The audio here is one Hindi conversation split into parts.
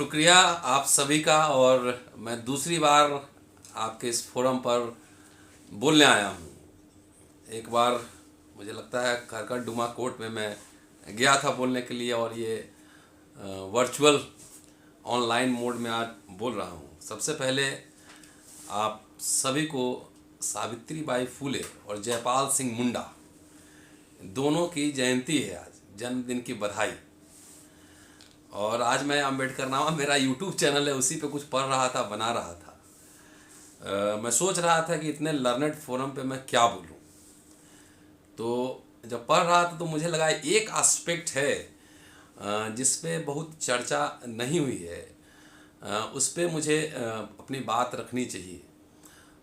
शुक्रिया आप सभी का। और मैं दूसरी बार आपके इस फोरम पर बोलने आया हूँ। एक बार मुझे लगता है खरखर डुमा कोर्ट में मैं गया था बोलने के लिए, और ये वर्चुअल ऑनलाइन मोड में आज बोल रहा हूँ। सबसे पहले आप सभी को सावित्री बाई फुले और जयपाल सिंह मुंडा दोनों की जयंती है, आज जन्मदिन की बधाई। और आज मैं अम्बेडकर नामा मेरा यूट्यूब चैनल है, उसी पे कुछ पढ़ रहा था, बना रहा था। मैं सोच रहा था कि इतने लर्नेड फोरम पे मैं क्या बोलूं। तो जब पढ़ रहा था तो मुझे लगा एक एस्पेक्ट है जिस पे बहुत चर्चा नहीं हुई है, उस पे मुझे अपनी बात रखनी चाहिए।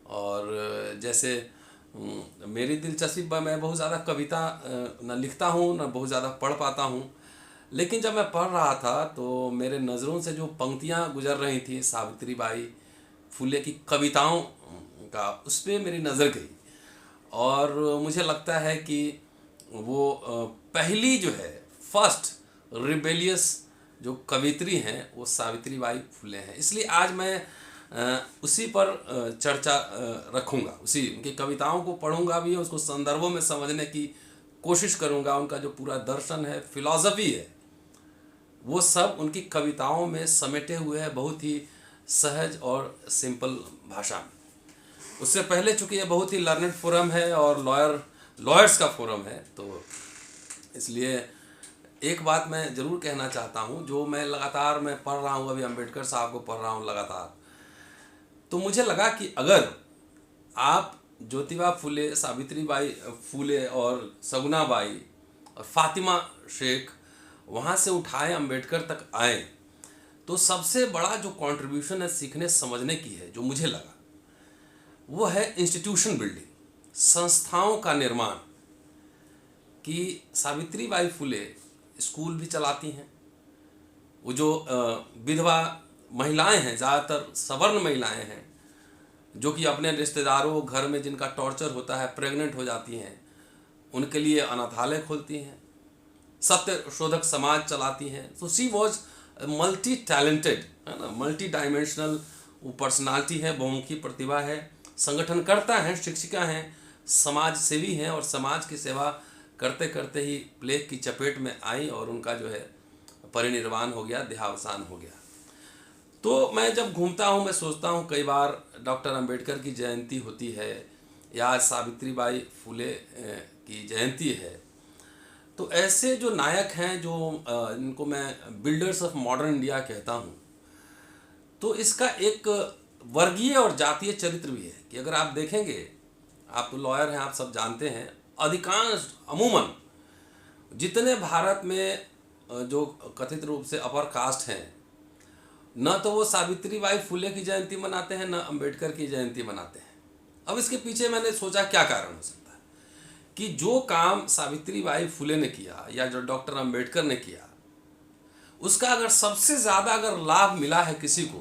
और जैसे मेरी दिलचस्पी, मैं बहुत ज़्यादा कविता न लिखता हूँ न बहुत ज़्यादा पढ़ पाता हूँ, लेकिन जब मैं पढ़ रहा था तो मेरे नज़रों से जो पंक्तियाँ गुजर रही थी सावित्री बाई फुले की कविताओं का, उस पर मेरी नज़र गई। और मुझे लगता है कि वो पहली जो है फर्स्ट रिबेलियस जो कवित्री हैं वो सावित्री बाई फुले हैं। इसलिए आज मैं उसी पर चर्चा रखूँगा, उसी उनकी कविताओं को पढ़ूँगा भी, उसको संदर्भों में समझने की कोशिश करूँगा। उनका जो पूरा दर्शन है, फिलॉसफी है, वो सब उनकी कविताओं में समेटे हुए है, बहुत ही सहज और सिंपल भाषा में। उससे पहले चूँकि ये बहुत ही लर्नेड फोरम है और लॉयर्स का फोरम है, तो इसलिए एक बात मैं ज़रूर कहना चाहता हूँ। जो मैं लगातार पढ़ रहा हूँ, अभी अम्बेडकर साहब को पढ़ रहा हूँ लगातार, तो मुझे लगा कि अगर आप ज्योतिबा फुले, सावित्री बाई फुले और सगुना बाई और फातिमा शेख वहाँ से उठाए अम्बेडकर तक आए, तो सबसे बड़ा जो कंट्रीब्यूशन है सीखने समझने की है, जो मुझे लगा, वो है इंस्टीट्यूशन बिल्डिंग, संस्थाओं का निर्माण। कि सावित्री बाई फुले स्कूल भी चलाती हैं। वो जो विधवा महिलाएं हैं, ज़्यादातर सवर्ण महिलाएं हैं, जो कि अपने रिश्तेदारों घर में जिनका टॉर्चर होता है, प्रेग्नेंट हो जाती हैं, उनके लिए अनाथालय खोलती हैं, सत्य शोधक समाज चलाती हैं। तो सी वॉज मल्टी टैलेंटेड, है ना, मल्टी डायमेंशनल वो पर्सनालिटी है, बहुमुखी प्रतिभा है, संगठनकर्ता हैं, शिक्षिका हैं, समाज सेवी हैं, और समाज की सेवा करते करते ही प्लेग की चपेट में आई और उनका जो है परिनिर्वाण हो गया, देहावसान हो गया। तो मैं जब घूमता हूँ, मैं सोचता हूँ, कई बार डॉक्टर अंबेडकर की जयंती होती है या आज सावित्री बाई फुले की जयंती है, तो ऐसे जो नायक हैं, जो इनको मैं बिल्डर्स ऑफ मॉडर्न इंडिया कहता हूँ, तो इसका एक वर्गीय और जातीय चरित्र भी है। कि अगर आप देखेंगे, आप तो लॉयर हैं, आप सब जानते हैं, अधिकांश अमूमन जितने भारत में जो कथित रूप से अपर कास्ट हैं, न तो वो सावित्री बाई फुले की जयंती मनाते हैं, न अंबेडकर की जयंती मनाते हैं। अब इसके पीछे मैंने सोचा क्या कारण हो सकता है कि जो काम सावित्री बाई फुले ने किया या जो डॉक्टर अंबेडकर ने किया, उसका अगर सबसे ज़्यादा अगर लाभ मिला है किसी को,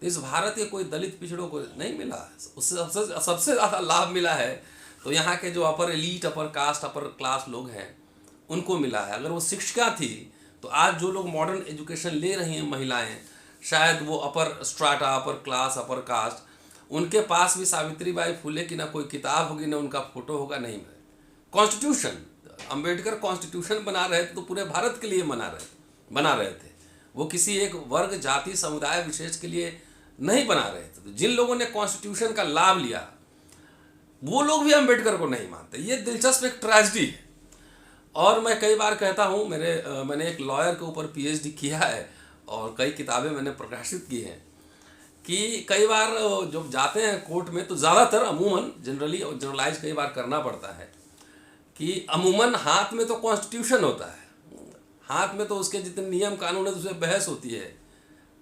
तो इस भारत के कोई दलित पिछड़ों को नहीं मिला। उससे सबसे ज़्यादा लाभ मिला है तो यहाँ के जो upper elite, upper caste, upper class लोग हैं, उनको मिला है। अगर वो शिक्षिका थी तो आज जो लोग मॉडर्न एजुकेशन ले रही हैं महिलाएं, शायद वो upper strata, upper class, upper caste, उनके पास भी सावित्री बाई फुले की ना कोई किताब होगी, ना उनका फोटो होगा, नहीं मिले। कॉन्स्टिट्यूशन, अंबेडकर कॉन्स्टिट्यूशन बना रहे थे तो पूरे भारत के लिए बना रहे थे। वो किसी एक वर्ग, जाति, समुदाय विशेष के लिए नहीं बना रहे थे। तो जिन लोगों ने कॉन्स्टिट्यूशन का लाभ लिया, वो लोग भी अंबेडकर को नहीं मानते। ये दिलचस्प एक ट्रेजेडी है। और मैं कई बार कहता हूँ, मैंने एक लॉयर के ऊपर पीएचडी किया है और कई किताबें मैंने प्रकाशित की हैं, कि कई बार जब जाते हैं कोर्ट में, तो ज़्यादातर अमूमन जनरलाइज कई बार करना पड़ता है कि अमूमन हाथ में तो कॉन्स्टिट्यूशन होता है, हाथ में तो उसके जितने नियम कानून है तो उसमें बहस होती है,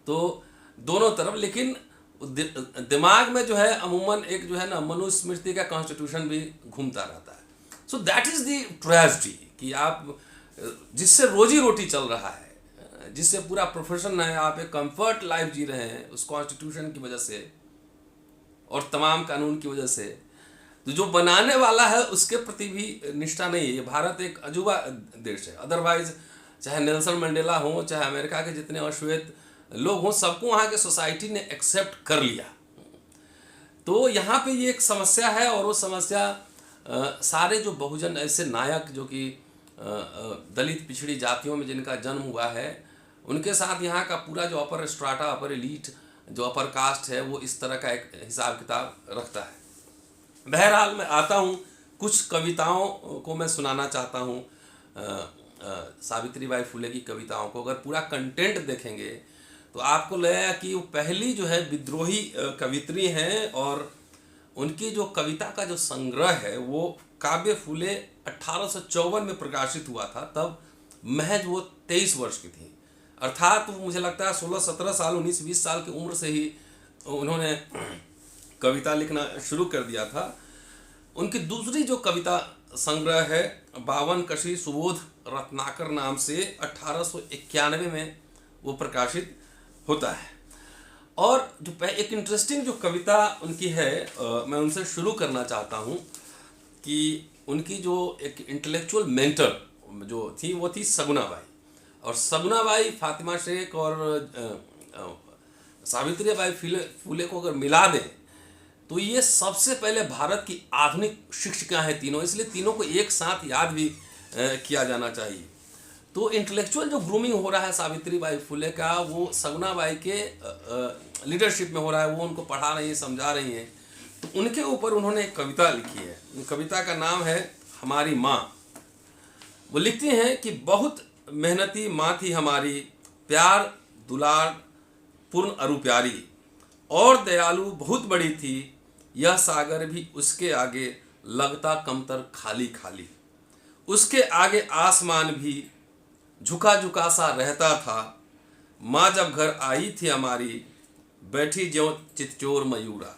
तो दोनों तरफ, लेकिन दिमाग में जो है अमूमन एक जो है ना मनुस्मृति का कॉन्स्टिट्यूशन भी घूमता रहता है। So that is the tragedy कि आप जिससे रोजी रोटी चल रहा है, जिससे पूरा प्रोफेशन है, आप एक कंफर्ट लाइफ जी रहे हैं उस कॉन्स्टिट्यूशन की वजह से और तमाम कानून की वजह से, तो जो बनाने वाला है उसके प्रति भी निष्ठा नहीं है। ये भारत एक अजूबा देश है। अदरवाइज चाहे नेल्सन मंडेला हो, चाहे अमेरिका के जितने अश्वेत लोग हों, सबको वहाँ के सोसाइटी ने एक्सेप्ट कर लिया। तो यहाँ पे ये एक समस्या है, और वो समस्या सारे जो बहुजन ऐसे नायक जो कि दलित पिछड़ी जातियों में जिनका जन्म हुआ है, उनके साथ यहाँ का पूरा जो अपर स्ट्राटा, अपर एलीट, जो अपर कास्ट है, वो इस तरह का एक हिसाब किताब रखता है। बहरहाल मैं आता हूँ, कुछ कविताओं को मैं सुनाना चाहता हूँ, सावित्री बाई फुले की कविताओं को। अगर पूरा कंटेंट देखेंगे तो आपको लगेगा कि वो पहली जो है विद्रोही कवित्री हैं, और उनकी जो कविता का जो संग्रह है वो काव्य फूले 1854 में प्रकाशित हुआ था। तब महज वो 23 वर्ष की थी, अर्थात मुझे लगता है 16-17 साल, 19-20 साल की उम्र से ही उन्होंने कविता लिखना शुरू कर दिया था। उनकी दूसरी जो कविता संग्रह है 52 कशी सुबोध रत्नाकर नाम से, 1891 में वो प्रकाशित होता है। और जो एक इंटरेस्टिंग जो कविता उनकी है, मैं उनसे शुरू करना चाहता हूँ कि उनकी जो एक इंटेलेक्चुअल मेंटर जो थी वो थी सगुना बाई। और सगुना बाई फातिमा शेख और सावित्री बाई फुले को अगर मिला दें तो ये सबसे पहले भारत की आधुनिक शिक्षिका हैं तीनों, इसलिए तीनों को एक साथ याद भी किया जाना चाहिए। तो इंटेलेक्चुअल जो ग्रूमिंग हो रहा है सावित्री बाई फुले का, वो सगुना बाई के लीडरशिप में हो रहा है। वो उनको पढ़ा रही हैं, समझा रही हैं। तो उनके ऊपर उन्होंने एक कविता लिखी है। कविता का नाम है हमारी माँ। वो लिखती हैं कि बहुत मेहनती माँ थी हमारी, प्यार दुलार पूर्ण अरु प्यारी, और दयालु बहुत बड़ी थी, यह सागर भी उसके आगे लगता कमतर खाली खाली। उसके आगे आसमान भी झुका झुका सा रहता था। माँ जब घर आई थी हमारी, बैठी ज्यों चितचोर मयूरा।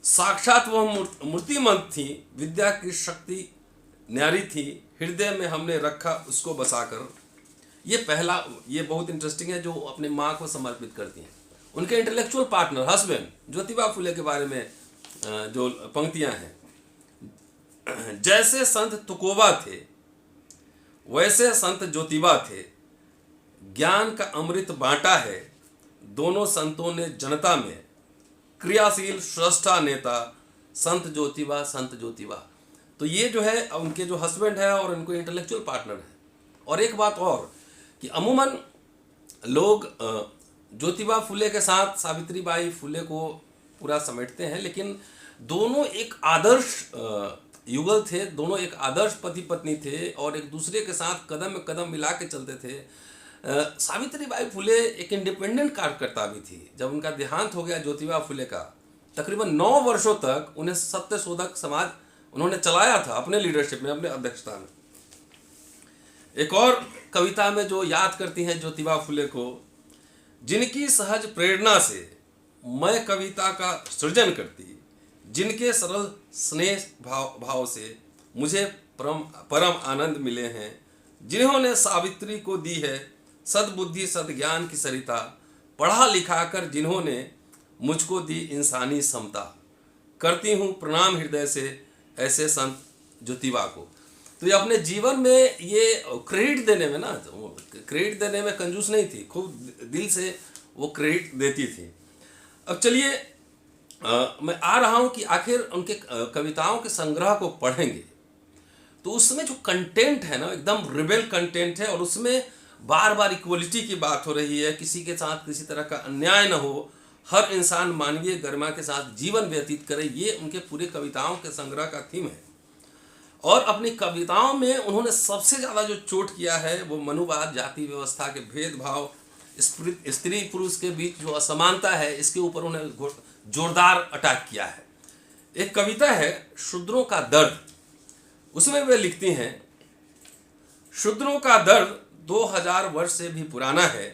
साक्षात वह मूर्तिमंत थी, विद्या की शक्ति न्यारी थी, हृदय में हमने रखा उसको बसाकर। ये पहला, ये बहुत इंटरेस्टिंग है, जो अपने माँ को समर्पित करती हैं। उनके intellectual partner, husband Jyotiba Phule के बारे में जो पंक्तियां हैं, जैसे संत तुकोबा थे वैसे संत ज्योतिबा थे, ज्ञान का अमृत बांटा है दोनों संतों ने जनता में, क्रियाशील श्रेष्ठा नेता संत ज्योतिबा संत ज्योतिबा। तो ये जो है उनके जो हस्बैंड है और उनको इंटेलेक्चुअल पार्टनर है। और एक बात और कि अमूमन लोग ज्योतिबा फुले के साथ सावित्री बाई फुले को पूरा समेटते हैं, लेकिन दोनों एक आदर्श युगल थे, दोनों एक आदर्श पति पत्नी थे और एक दूसरे के साथ कदम में कदम मिला के चलते थे। सावित्री बाई फुले एक इंडिपेंडेंट कार्यकर्ता भी थी। जब उनका देहांत हो गया ज्योतिबा फुले का, तकरीबन 9 वर्षों तक उन्हें सत्य शोधक समाज उन्होंने चलाया था अपने लीडरशिप में, अपने अध्यक्षता में। एक और कविता में जो याद करती हैं ज्योतिबा फुले को, जिनकी सहज प्रेरणा से मैं कविता का सृजन करती, जिनके सरल स्नेह भाव से मुझे परम आनंद मिले हैं, जिन्होंने सावित्री को दी है सद्बुद्धि सद्ज्ञान की सरिता, पढ़ा लिखा कर जिन्होंने मुझको दी इंसानी समता, करती हूँ प्रणाम हृदय से ऐसे संत ज्योतिबा को। तो ये अपने जीवन में ये क्रेडिट देने में ना, क्रेडिट देने में कंजूस नहीं थी, खूब दिल से वो क्रेडिट देती थी। अब चलिए मैं आ रहा हूँ कि आखिर उनके कविताओं के संग्रह को पढ़ेंगे तो उसमें जो कंटेंट है ना, एकदम रिबेल कंटेंट है, और उसमें बार बार इक्वलिटी की बात हो रही है, किसी के साथ किसी तरह का अन्याय न हो, हर इंसान मानवीय गरिमा के साथ जीवन व्यतीत करे। ये उनके पूरे कविताओं के संग्रह का थीम है। और अपनी कविताओं में उन्होंने सबसे ज़्यादा जो चोट किया है वो मनुवाद, जाति व्यवस्था के भेदभाव, स्त्री पुरुष के बीच जो असमानता है, इसके ऊपर उन्होंने जोरदार अटैक किया है। एक कविता है शूद्रों का दर्द, उसमें वे लिखती हैं, शूद्रों का दर्द 2000 वर्ष से भी पुराना है,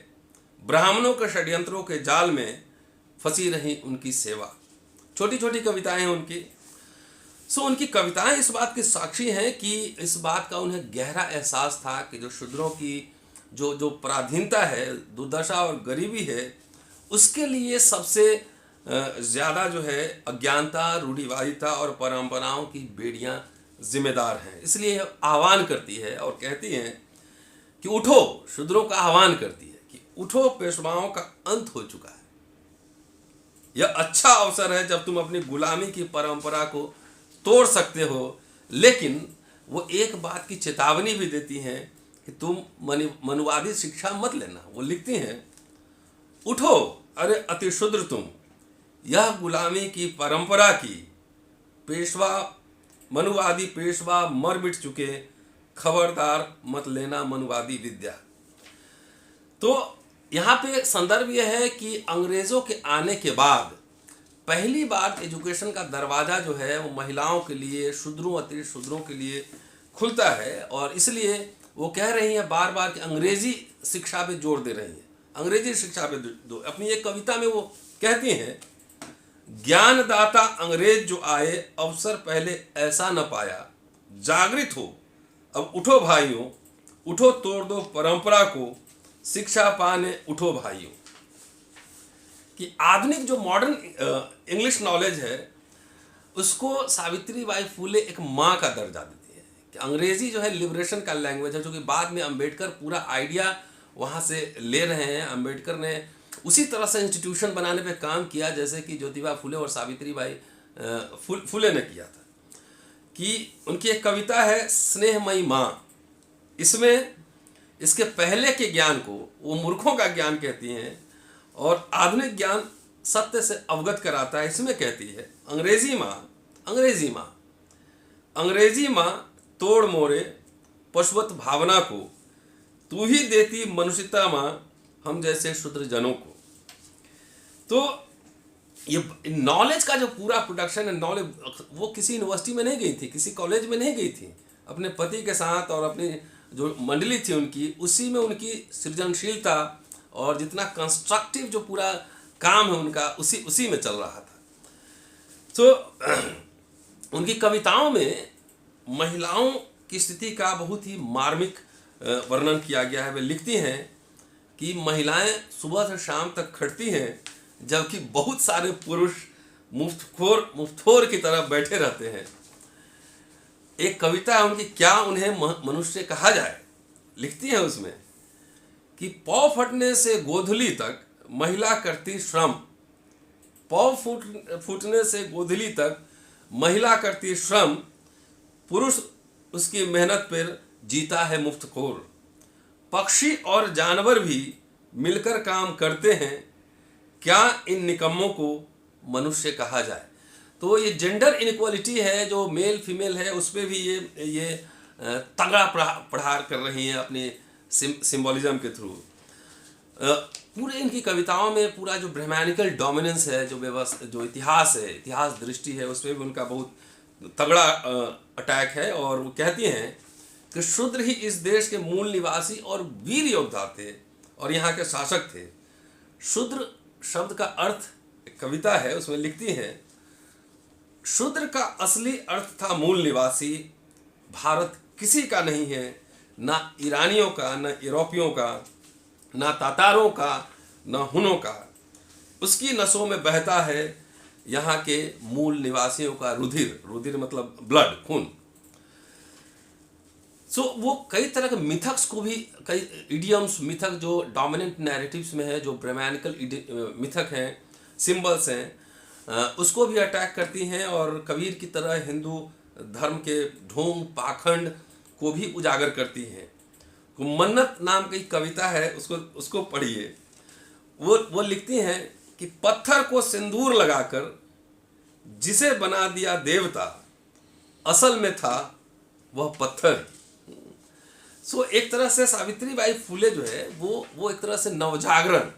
ब्राह्मणों के षड्यंत्रों के जाल में फंसी रही उनकी सेवा। छोटी छोटी कविताएं हैं उनकी। उनकी कविताएं इस बात की साक्षी हैं कि इस बात का उन्हें गहरा एहसास था कि जो शूद्रों की जो पराधीनता है, दुर्दशा और गरीबी है, उसके लिए सबसे ज़्यादा जो है अज्ञानता, रूढ़िवादिता और परंपराओं की बेड़ियां जिम्मेदार हैं। इसलिए आह्वान करती है और कहती हैं कि उठो, शूद्रों का आह्वान करती है कि उठो पेशवाओं का अंत हो चुका है। यह अच्छा अवसर है जब तुम अपनी गुलामी की परंपरा को तोड़ सकते हो। लेकिन वो एक बात की चेतावनी भी देती हैं कि तुम मनुवादी शिक्षा मत लेना। वो लिखती हैं, उठो अरे अति क्षुद्र तुम, यह गुलामी की परंपरा की पेशवा मनुवादी पेशवा मर मिट चुके, खबरदार मत लेना मनुवादी विद्या। तो यहाँ पे संदर्भ यह है कि अंग्रेज़ों के आने के बाद पहली बार एजुकेशन का दरवाज़ा जो है वो महिलाओं के लिए, शूद्रों अति शूद्रों के लिए खुलता है। और इसलिए वो कह रही हैं बार बार कि अंग्रेज़ी शिक्षा पे जोर दे रही हैं, अंग्रेजी शिक्षा पे दो। अपनी एक कविता में वो कहती हैं, ज्ञानदाता अंग्रेज जो आए, अवसर पहले ऐसा न पाया, जागृत हो अब उठो भाइयों, उठो तोड़ दो परंपरा को, शिक्षा पाने उठो भाइयों। कि आधुनिक जो मॉडर्न इंग्लिश नॉलेज है उसको सावित्री बाई फुले एक माँ का दर्जा देती है कि अंग्रेजी जो है लिबरेशन का लैंग्वेज है, जो कि बाद में अंबेडकर पूरा आइडिया वहाँ से ले रहे हैं। अंबेडकर ने उसी तरह से इंस्टीट्यूशन बनाने पे काम किया जैसे कि ज्योतिबा फुले और सावित्री बाई फुले ने किया था। कि उनकी एक कविता है स्नेहमयी माँ, इसमें इसके पहले के ज्ञान को वो मूर्खों का ज्ञान कहती हैं और आधुनिक ज्ञान सत्य से अवगत कराता है। इसमें कहती है, अंग्रेजी माँ अंग्रेजी माँ तोड़ मोरे पशुवत भावना को, तू ही देती मनुष्यता माँ हम जैसे शूद्र जनों को। तो ये नॉलेज का जो पूरा प्रोडक्शन है, नॉलेज वो किसी यूनिवर्सिटी में नहीं गई थी, किसी कॉलेज में नहीं गई थी, अपने पति के साथ और अपनी जो मंडली थी उनकी, उसी में उनकी सृजनशीलता और जितना कंस्ट्रक्टिव जो पूरा काम है उनका उसी में चल रहा था। तो उनकी कविताओं में महिलाओं की स्थिति का बहुत ही मार्मिक वर्णन किया गया है। वे लिखती हैं कि महिलाएं सुबह से शाम तक खटती हैं जबकि बहुत सारे पुरुष मुफ्तखोर की तरह बैठे रहते हैं। एक कविता है उनकी, क्या उन्हें मनुष्य कहा जाए। लिखती हैं उसमें कि पौ फटने से गोधुली तक महिला करती श्रम, पौ फूटने से गोधुली तक महिला करती श्रम, पुरुष उसकी मेहनत पर जीता है मुफ्तखोर। पक्षी और जानवर भी मिलकर काम करते हैं, क्या इन निकम्मों को मनुष्य कहा जाए। तो ये जेंडर इनइक्वालिटी है जो मेल फीमेल है, उस पर भी ये तगड़ा प्रहार कर रही हैं अपने सिंबोलिज्म के थ्रू। पूरे इनकी कविताओं में पूरा जो ब्रह्मानिकल डोमिनेंस है, जो इतिहास है, इतिहास दृष्टि है, उस पर भी उनका बहुत तगड़ा अटैक है। और वो कहती हैं कि शूद्र ही इस देश के मूल निवासी और वीर योद्धा थे और यहाँ के शासक थे। शूद्र शब्द का अर्थ, एक कविता है उसमें लिखती हैं, शूद्र का असली अर्थ था मूल निवासी, भारत किसी का नहीं है, ना ईरानियों का, ना यूरोपियों का, ना तातारों का, ना हुनों का, उसकी नसों में बहता है यहाँ के मूल निवासियों का रुधिर, रुधिर मतलब ब्लड, खून। सो वो कई तरह के मिथक्स को भी, कई इडियम्स मिथक जो डोमिनेंट नैरेटिव्स में है, जो ब्रह्मानिकल मिथक हैं, सिंबल्स हैं, उसको भी अटैक करती हैं और कबीर की तरह हिंदू धर्म के ढोंग पाखंड को भी उजागर करती हैं। मन्नत नाम की कविता है, उसको पढ़िए। वो लिखती हैं कि पत्थर को सिंदूर लगाकर जिसे बना दिया देवता, असल में था वह पत्थर। सो एक तरह से सावित्री बाई फुले जो है वो एक तरह से नवजागरण,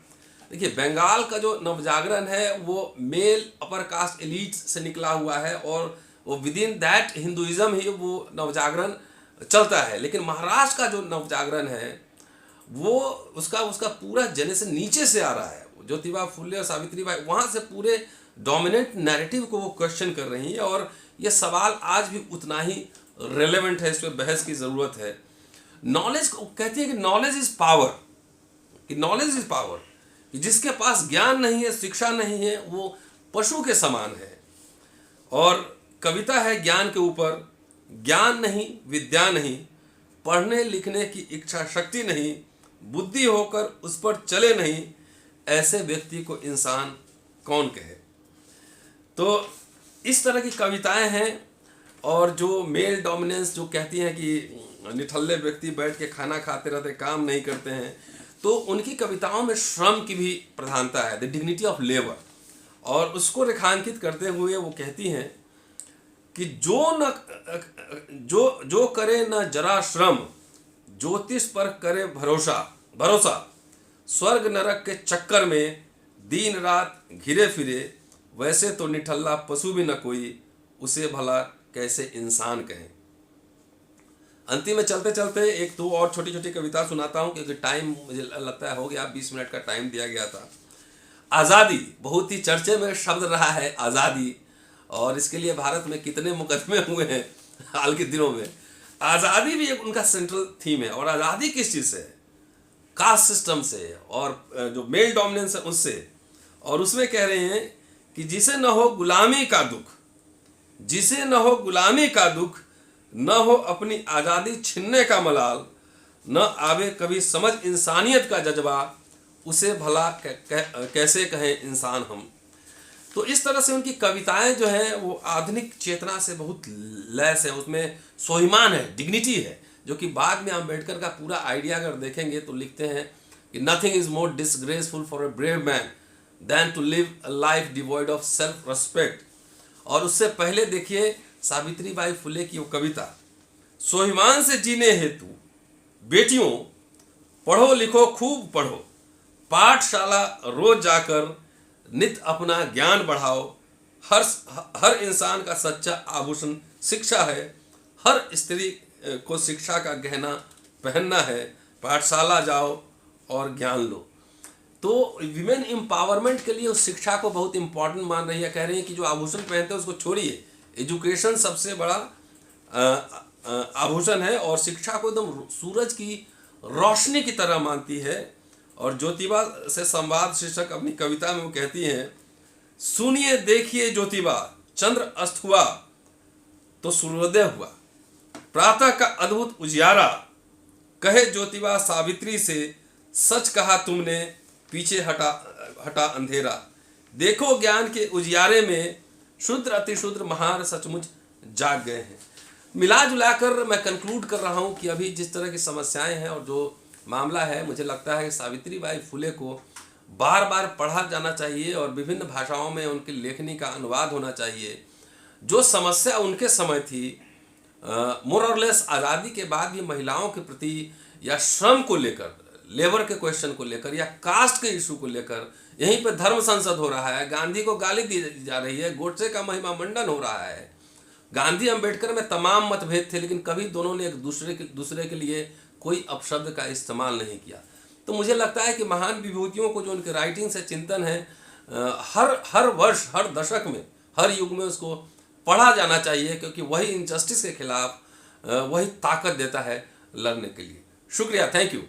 देखिए बंगाल का जो नवजागरण है वो मेल अपर कास्ट एलिट से निकला हुआ है और वो विद इन दैट हिंदुइज्म ही वो नवजागरण चलता है। लेकिन महाराष्ट्र का जो नवजागरण है वो उसका पूरा जेनेसिस नीचे से आ रहा है। ज्योतिबा फुले और सावित्री बाई वहाँ से पूरे डोमिनेंट नैरेटिव को वो क्वेश्चन कर रही हैं और ये सवाल आज भी उतना ही रेलेवेंट है, इस पर बहस की ज़रूरत है। नॉलेज को कहती है कि नॉलेज इज़ पावर, कि नॉलेज इज़ पावर, कि जिसके पास ज्ञान नहीं है, शिक्षा नहीं है, वो पशु के समान है। और कविता है ज्ञान के ऊपर, ज्ञान नहीं, विद्या नहीं, पढ़ने लिखने की इच्छा शक्ति नहीं, बुद्धि होकर उस पर चले नहीं, ऐसे व्यक्ति को इंसान कौन कहे। तो इस तरह की कविताएं हैं। और जो मेल डोमिनेंस जो कहती हैं कि निठल्ले व्यक्ति बैठ के खाना खाते रहते, काम नहीं करते हैं, तो उनकी कविताओं में श्रम की भी प्रधानता है, द डिग्निटी ऑफ लेबर। और उसको रेखांकित करते हुए वो कहती हैं कि जो करे न जरा श्रम, ज्योतिष पर करे भरोसा, स्वर्ग नरक के चक्कर में दिन रात घिरे फिरे, वैसे तो निठल्ला पशु भी न कोई, उसे भला कैसे इंसान कहें। अंतिम में चलते चलते एक दो और छोटी छोटी कविता सुनाता हूं, क्योंकि टाइम मुझे लगता है हो गया, 20 मिनट का टाइम दिया गया था। आज़ादी बहुत ही चर्चे में शब्द रहा है, आज़ादी, और इसके लिए भारत में कितने मुकदमे हुए हैं हाल के दिनों में। आज़ादी भी एक उनका सेंट्रल थीम है। और आज़ादी किस चीज़ से? कास्ट सिस्टम से, और जो मेल डोमिनेंस है उससे। और उसमें कह रहे हैं कि जिसे न हो गुलामी का दुख, जिसे न हो गुलामी का दुख, न हो अपनी आज़ादी छीनने का मलाल, न आवे कभी समझ इंसानियत का जज्बा, उसे भला कैसे कहें इंसान हम। तो इस तरह से उनकी कविताएं जो हैं वो आधुनिक चेतना से बहुत लैस है, उसमें स्वाभिमान है, डिग्निटी है, जो कि बाद में अम्बेडकर का पूरा आइडिया अगर देखेंगे तो लिखते हैं कि nothing is more disgraceful for a brave man than to live a life devoid of self respect. और उससे पहले देखिए सावित्रीबाई फुले की वो कविता, स्वाभिमान से जीने हेतु बेटियों पढ़ो लिखो खूब पढ़ो, पाठशाला रोज जाकर नित अपना ज्ञान बढ़ाओ, हर इंसान का सच्चा आभूषण शिक्षा है, हर स्त्री को शिक्षा का गहना पहनना है, पाठशाला जाओ और ज्ञान लो। तो विमेन एम्पावरमेंट के लिए उस शिक्षा को बहुत इंपॉर्टेंट मान रही है। कह रही है कि जो आभूषण पहनते हैं उसको छोड़िए, एजुकेशन सबसे बड़ा आभूषण है, और शिक्षा को एकदम सूरज की रोशनी की तरह मानती है। और ज्योतिबा से संवाद शीर्षक अपनी कविता में वो कहती हैं, सुनिए देखिए ज्योतिबा, चंद्र अस्त हुआ तो सूर्योदय हुआ, प्रातः का अद्भुत उजियारा, कहे ज्योतिबा सावित्री से, सच कहा तुमने पीछे हटा अंधेरा, देखो ज्ञान के उजियारे में शूद्र अतिशूद्र महार सचमुच जाग गए हैं। मिला जुलाकर मैं कंक्लूड कर रहा हूँ कि अभी जिस तरह की समस्याएं हैं और जो मामला है, मुझे लगता है कि सावित्रीबाई फुले को बार बार पढ़ा जाना चाहिए और विभिन्न भाषाओं में उनकी लेखनी का अनुवाद होना चाहिए। जो समस्या उनके समय थी, मोर और लेस आज़ादी के बाद ये महिलाओं के प्रति या श्रम को लेकर, लेबर के क्वेश्चन को लेकर या कास्ट के इशू को लेकर, यहीं पे धर्म संसद हो रहा है, गांधी को गाली दी जा रही है, गोडसे का महिमा मंडन हो रहा है। गांधी अंबेडकर में तमाम मतभेद थे, लेकिन कभी दोनों ने एक दूसरे के लिए कोई अपशब्द का इस्तेमाल नहीं किया। तो मुझे लगता है कि महान विभूतियों को जो उनके राइटिंग से चिंतन है, हर वर्ष, हर दशक में, हर युग में उसको पढ़ा जाना चाहिए, क्योंकि वही इनजस्टिस के खिलाफ वही ताकत देता है लड़ने के लिए। शुक्रिया, थैंक यू।